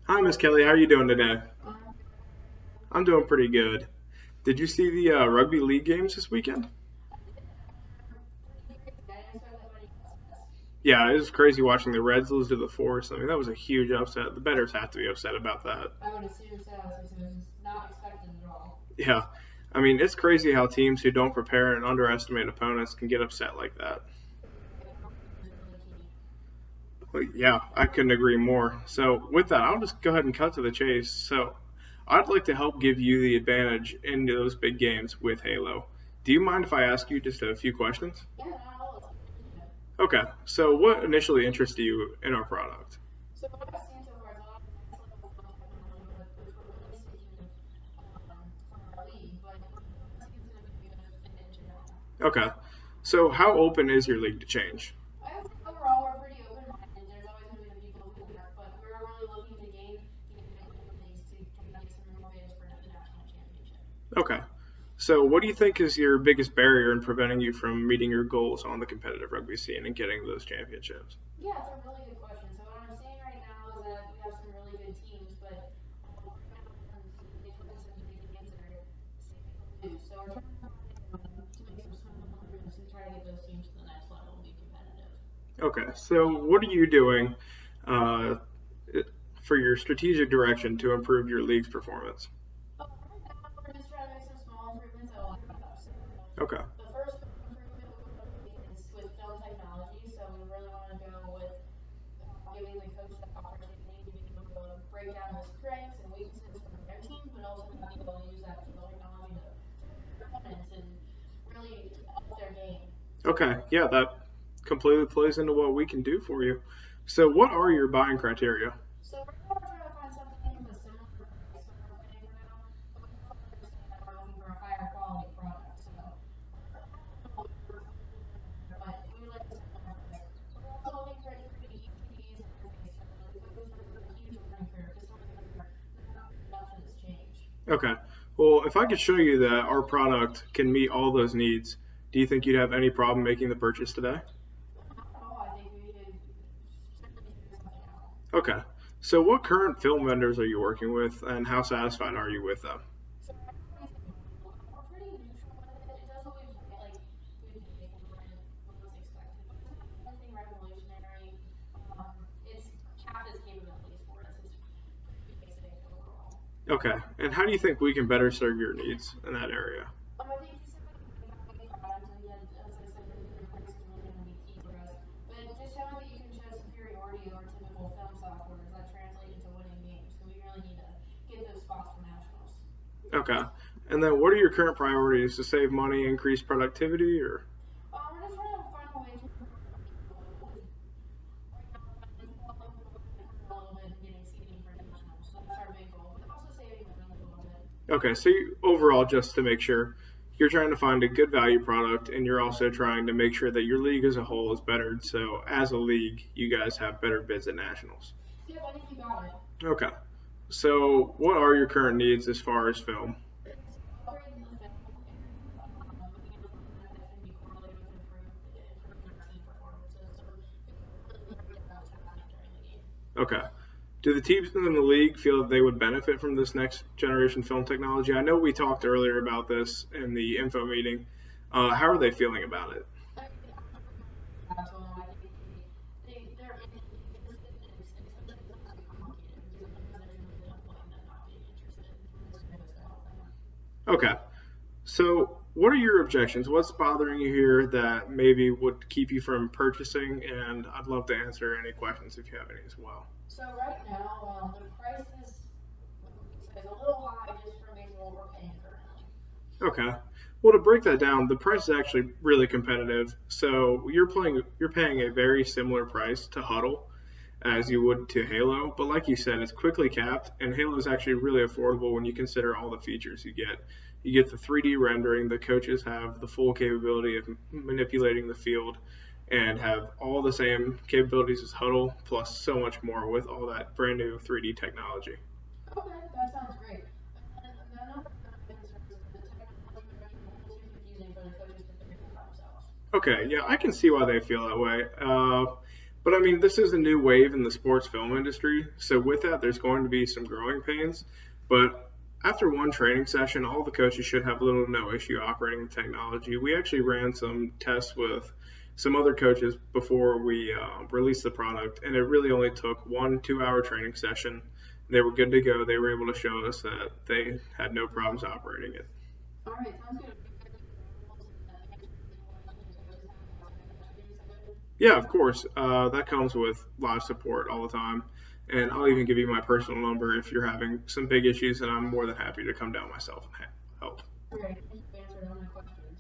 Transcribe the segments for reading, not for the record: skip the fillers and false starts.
Hi, Miss Kelly. How are you doing today? I'm doing pretty good. Did you see the rugby league games this weekend? Yeah, it was crazy watching the Reds lose to the Force. I mean, that was a huge upset. The bettors have to be upset about that. Yeah, I mean, it's crazy how teams who don't prepare and underestimate opponents can get upset like that. But yeah, I couldn't agree more. So, with that, I'll just go ahead and cut to the chase. So, I'd like to help give you the advantage in those big games with Halo. Do you mind if I ask you just a few questions? Okay, so what initially interested you in our product? Okay, so how open is your league to change? Okay, so what do you think is your biggest barrier in preventing you from meeting your goals on the competitive rugby scene and getting those championships? Okay, so what are you doing uh, for your strategic direction to improve your league's performance? Okay. Okay, yeah, that completely plays into what we can do for you. So, what are your buying criteria? Okay, well, if I could show you that our product can meet all those needs, do you think you'd have any problem making the purchase today? Okay, so what current film vendors are you working with, and how satisfied are you with them? Okay, and how do you think we can better serve your needs in that area? Okay, and then what are your current priorities to save money, increase productivity, or? Okay, so overall, just to make sure, you're trying to find a good value product, and you're also trying to make sure that your league as a whole is bettered. So, as a league, you guys have better bids at nationals. Okay, so what are your current needs as far as film? Okay. Do the teams in the league feel that they would benefit from this next generation film technology? I know we talked earlier about this in the info meeting. How are they feeling about it? Okay. So, what are your objections? What's bothering you here that maybe would keep you from purchasing? And I'd love to answer any questions if you have any as well. Okay. Well, to break that down, the price is actually really competitive. So you're paying a very similar price to Huddle as you would to Halo, but like you said, it's quickly capped, and Halo is actually really affordable when you consider all the features you get. You get the 3D rendering. The coaches have the full capability of manipulating the field, and have all the same capabilities as Huddle, plus so much more with all that brand new 3D technology. Okay, yeah, I can see why they feel that way. But I mean, this is a new wave in the sports film industry. So with that, there's going to be some growing pains. But after one training session, all the coaches should have little to no issue operating the technology. We actually ran some tests with some other coaches before we released the product, and it really only took 1 2 hour training session. They were good to go. They were able to show us that they had no problems operating it. All right, sounds good. Coaches have that being said. Yeah, of course. That comes with live support all the time. And I'll even give you my personal number if you're having some big issues, and I'm more than happy to come down myself and help. Great, you answered all my questions.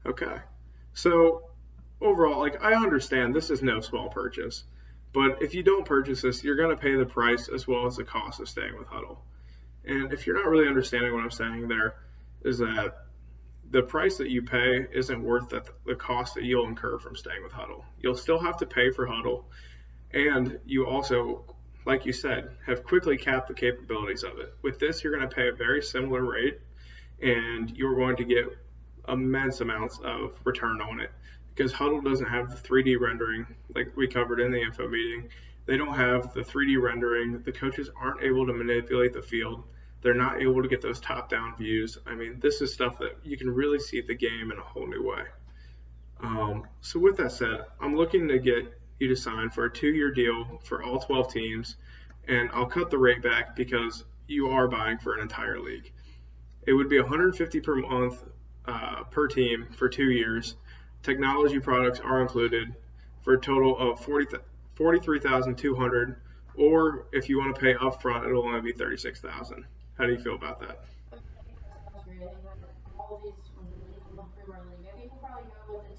Okay. So, overall, like, I understand this is no small purchase, but if you don't purchase this, you're going to pay the price as well as the cost of staying with Huddle. And if you're not really understanding what I'm saying there, is that the price that you pay isn't worth the cost that you'll incur from staying with Huddle. You'll still have to pay for Huddle, and you also, like you said, have quickly capped the capabilities of it. With this, you're going to pay a very similar rate, and you're going to get immense amounts of return on it because Huddle doesn't have the 3D rendering like we covered in the info meeting. They don't have the 3D rendering. The coaches aren't able to manipulate the field. They're not able to get those top-down views. I mean, this is stuff that you can really see the game in a whole new way. So with that said, I'm looking to get you to sign for a 2 year deal for all 12 teams, and I'll cut the rate back because you are buying for an entire league. It would be 150 per month per team for 2 years. Technology products are included for a total of 43,200. Or if you want to pay upfront, it'll only be 36,000. How do you feel about that? I think that sounds great. I think that all of these look pretty early. I think we'll probably go with the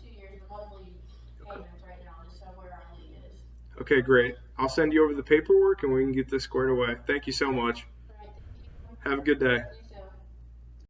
2 years, the monthly Okay. payments right now, just so where our league is. Okay, great. I'll send you over the paperwork and we can get this squared away. Thank you so much. All right, thank you. Have a good day.